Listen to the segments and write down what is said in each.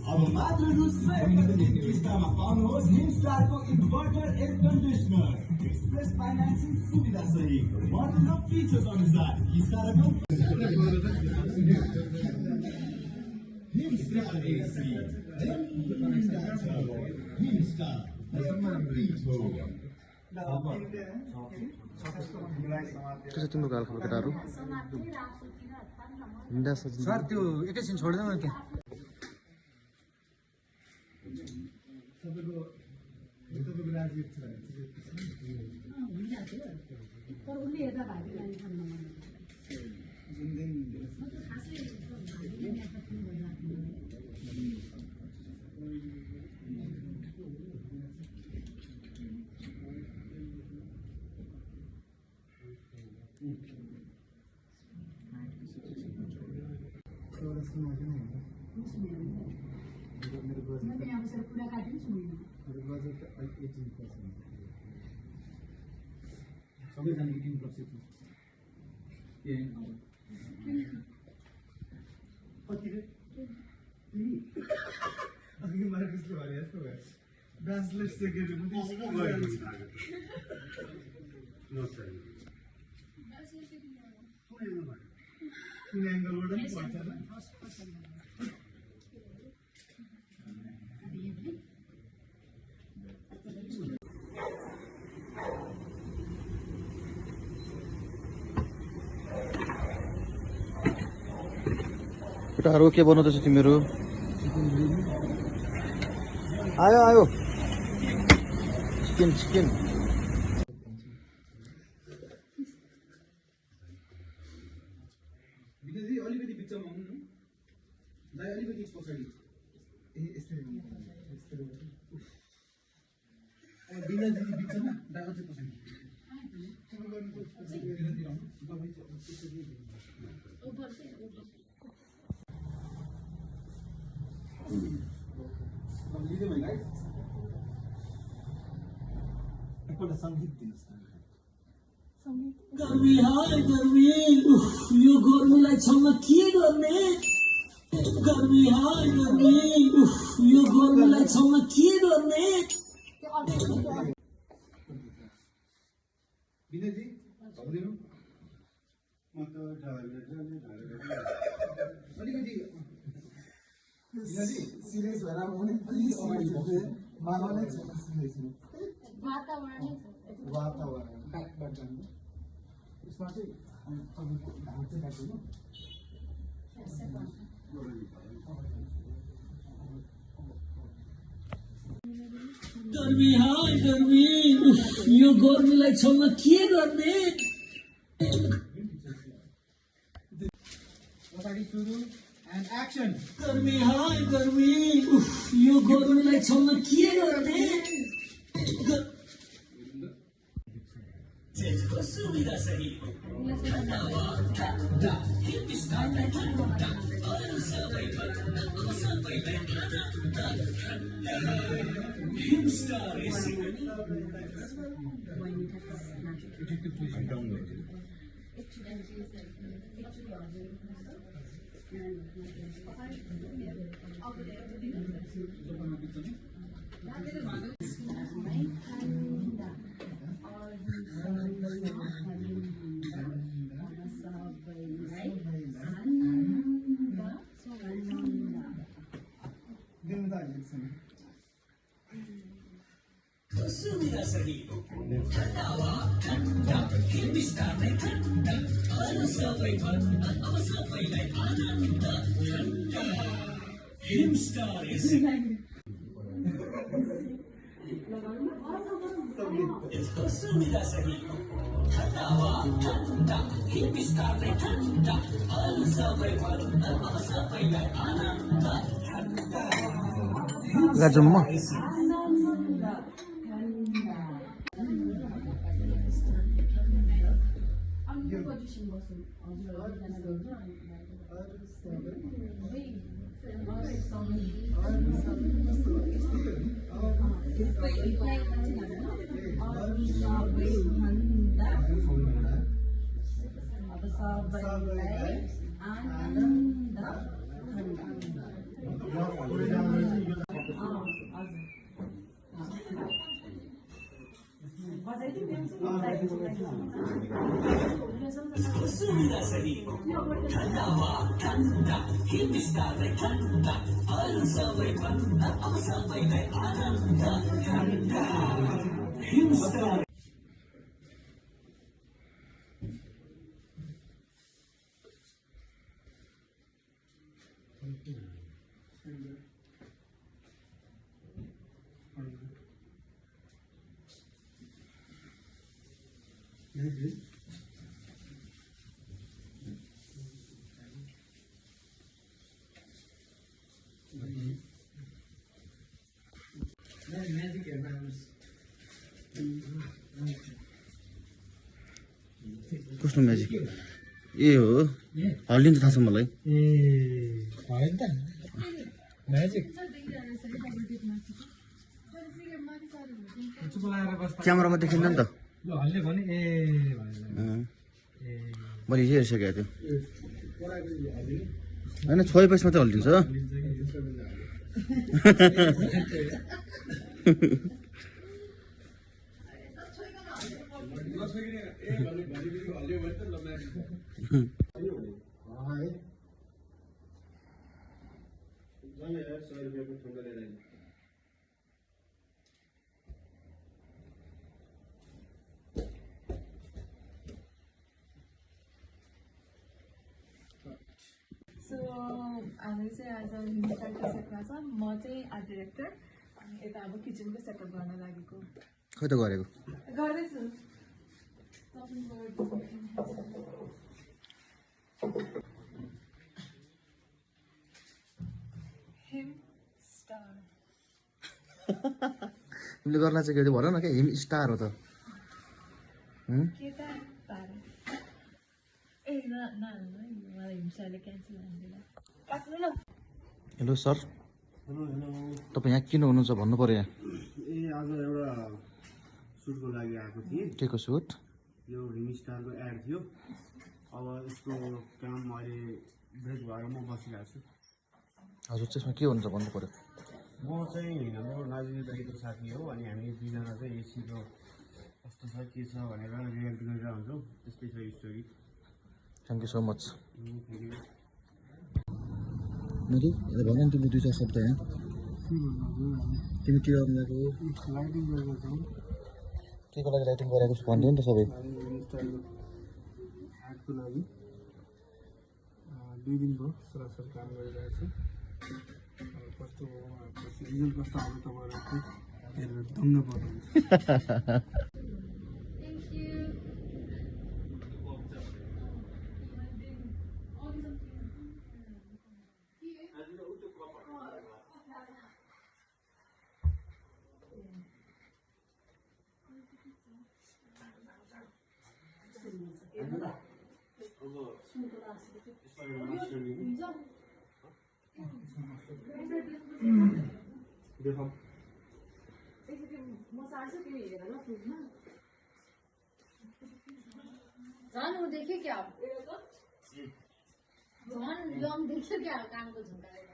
अब मात्र रु 100 किस्तामा पाउनुहोस् हिमस्टारको inverter air conditioner express financing सुविधा सहित मोडल र फिचर्स अनुसार किस्ता रकम हिमस्टार एसी हिमस्टार त्यसो तिम्रो गाल खालको केटाहरू हिँड्दा सजिलो सर त्यो एकैछिन छोड्दैन त्यहाँ सबैजना 18% कति रे अघि मार्कसले भने जस्तो भयो ब्याचलर सेकेन्ड पनि कुन एङ्गलबाट पनि पर्छ केटाहरू के बनाउँदैछ तिमीहरू आयो आयो चिकन चिकन अलिकति बिचमा आउनु न दाइ अलिकति पछाडि बिना दिदी बिचमा दाइ अझै पछाडि एकपल्ट सङ्गीत दिनुहोस् गर्मी हाय गर्मी यो गर्मीलाई छल्न के गर्ने गर्मी हाय गर्मी यो गर्मीलाई छल्न के गर्ने विनयजी भन्दिनु म त अलिकति विनयजी सिरियस भएर आउने अलिकति अगाडि बस्नु मानवले सिरियस वातावरण ब्याकबाट जानु यसमा चाहिँ तपाईँको ढाड चाहिँ काट्नु गर्मी हाय गर्मी यो गर्मीलाई छल्न के गर्ने पछाडि सुरु एन्ड एक्सन गर्मी हाय गर्मी यो गर्मीलाई छल्न के गर्ने सुविधा सही सुविधा सही ठन्डावा ठन्डा हिमस्टारले ठन्डा अरू सबै भन्दा अब सबैलाई आनन्द ठन्डा हिमस्टार एसी यसको सुविधा सही ठन्डावा ठन्डा हिमस्टारले ठन्डा अरू सबै भन्दा अब सबैलाई आनन्द ठन्डा गाजम्मा सुविधा सही ठन्डा वा ठन्डा हिम स्टारलाई ठन्डा अरू सबै भन्दा अब सबैलाई आनन्द ठन्डा हिम स्टार कस्तो म्याजिक ए हो हल्लिन्छ थाहा छ मलाई क्यामेरामा देखिन्न नि त मैले हिजो हेरिसकेको थियो होइन 6 पैसा मात्रै हल्लिन्छ सो हामी चाहिँ आज हिन्दीको सेटमा छ म चाहिँ आर्ट डिरेक्टर अनि यता अब किचनको सेटअप गर्न लागेको खै त गरेको गर्दैछु हिम स्टार तिमीले गर्ला चाहिँ के भन न क्या हिम स्टार हो त के त तारा ए न मलाई हिमस्टारले क्यान्सल हान्दिनँ काट्नु न हेलो सर तपाईँ यहाँ किन हुनुहुन्छ भन्नु पर्यो यहाँ ए आज एउटा सुटको लागि आएको थिएँ के को सुट यो हिम स्टारको एड थियो अब यसको काम अहिले ब्रेक भएर म बसिरहेको छु हजुर त्यसमा के हुन्छ भन्नु पर्यो म चाहिँ हाम्रो नाजिनी दाइको साथी हो अनि हामी दुईजना चाहिँ एसीको कस्तो छ के छ भनेर रियाक्ट गरेर हुन्छौँ त्यस्तै छ story thank you so much Madhu भन न तिम्रो 2-4 शब्द यहाँ तिमी के गर्नु गएको लाइटिङ गरेको छौँ के को लागि लाइटिङ गरेको छु भन्थ्यो नि त सबै आर्टको लागि 2 दिन भयो सरासर काम गरिरहेको छु कस्तो रिजल्ट कस्तो आउँछ तपाईँहरू हेरेर दङ्ग पर्नुहुन्छ झन् ऊ देख्यो क्या झन् यङ देख्यो क्या कानको झुम्काएर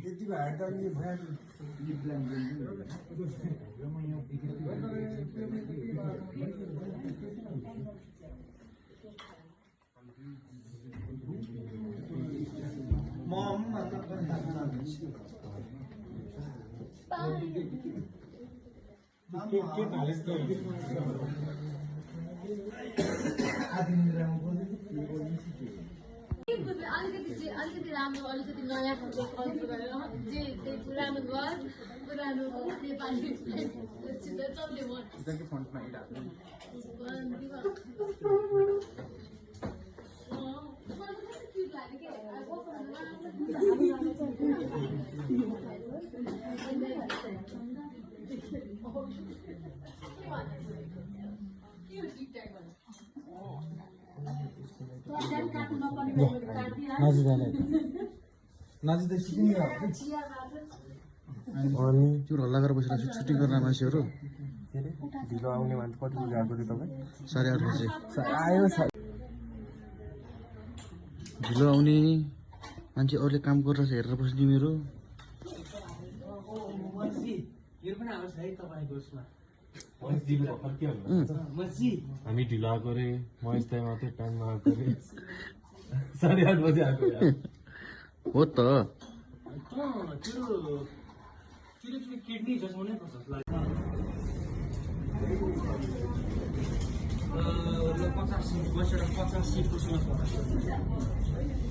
यति भएर त यो अलिकति राम्रो अलिकति नयाँ खालको कल्चर गरेर जे पुरानो घर पुरानो नेपाली चल्ने नाजी त सिक्किम अनि त्यो हल्ला गरेर बसिरहेको छु सुटिङ गर्ने मान्छेहरू के अरे ढिलो आउने मान्छे कति बजी आएको थियो तपाईँ 8:30 बजे आयो ढिलो आउने मान्छे अरूले काम गरेर हेरेर बस्ने मेरो हामी ढिलो आएको रे महेश दाइ मात्रै टाइममा आएको रे 8:30 बजी आएको हो त किडनी जसमा पर्छ 85 बसेर 85%